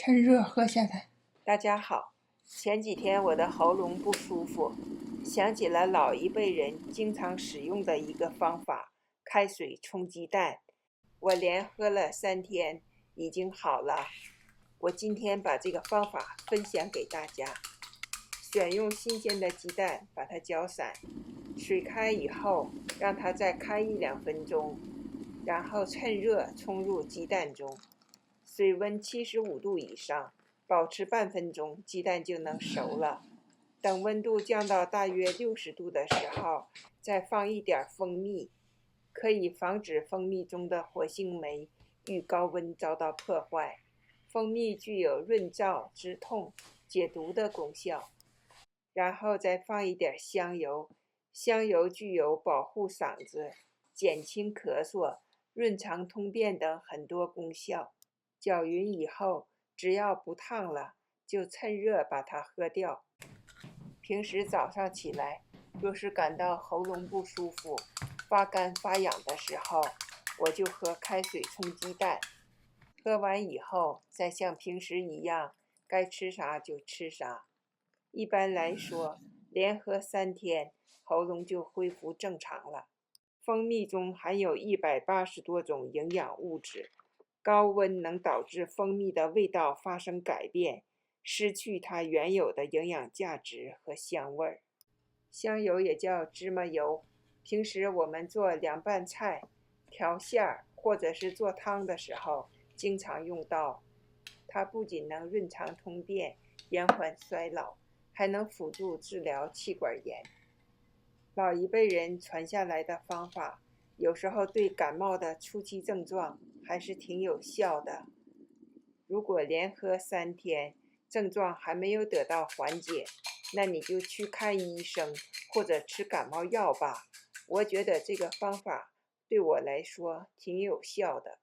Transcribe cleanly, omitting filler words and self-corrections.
趁热喝下来。大家好，前几天我的喉咙不舒服，想起了老一辈人经常使用的一个方法——开水冲鸡蛋。我连喝了3天，已经好了。我今天把这个方法分享给大家。选用新鲜的鸡蛋，把它搅散，水开以后，让它再开1-2分钟，然后趁热冲入鸡蛋中，水温75度以上，保持半分钟，鸡蛋就能熟了。等温度降到大约60度的时候，再放一点蜂蜜，可以防止蜂蜜中的活性酶遇高温遭到破坏。蜂蜜具有润燥、止痛、解毒的功效。然后再放一点香油，香油具有保护嗓子、减轻咳嗽、润肠通便等很多功效。搅匀以后，只要不烫了，就趁热把它喝掉。平时早上起来，若是感到喉咙不舒服、发干发痒的时候，我就喝开水冲鸡蛋。喝完以后，再像平时一样，该吃啥就吃啥。一般来说，连喝3天，喉咙就恢复正常了。蜂蜜中含有180多种营养物质，高温能导致蜂蜜的味道发生改变，失去它原有的营养价值和香味儿。香油也叫芝麻油，平时我们做凉拌菜、调馅儿或者是做汤的时候经常用到。它不仅能润肠通便、延缓衰老，还能辅助治疗气管炎。老一辈人传下来的方法，有时候对感冒的初期症状还是挺有效的。如果连喝3天，症状还没有得到缓解，那你就去看医生或者吃感冒药吧。我觉得这个方法对我来说挺有效的。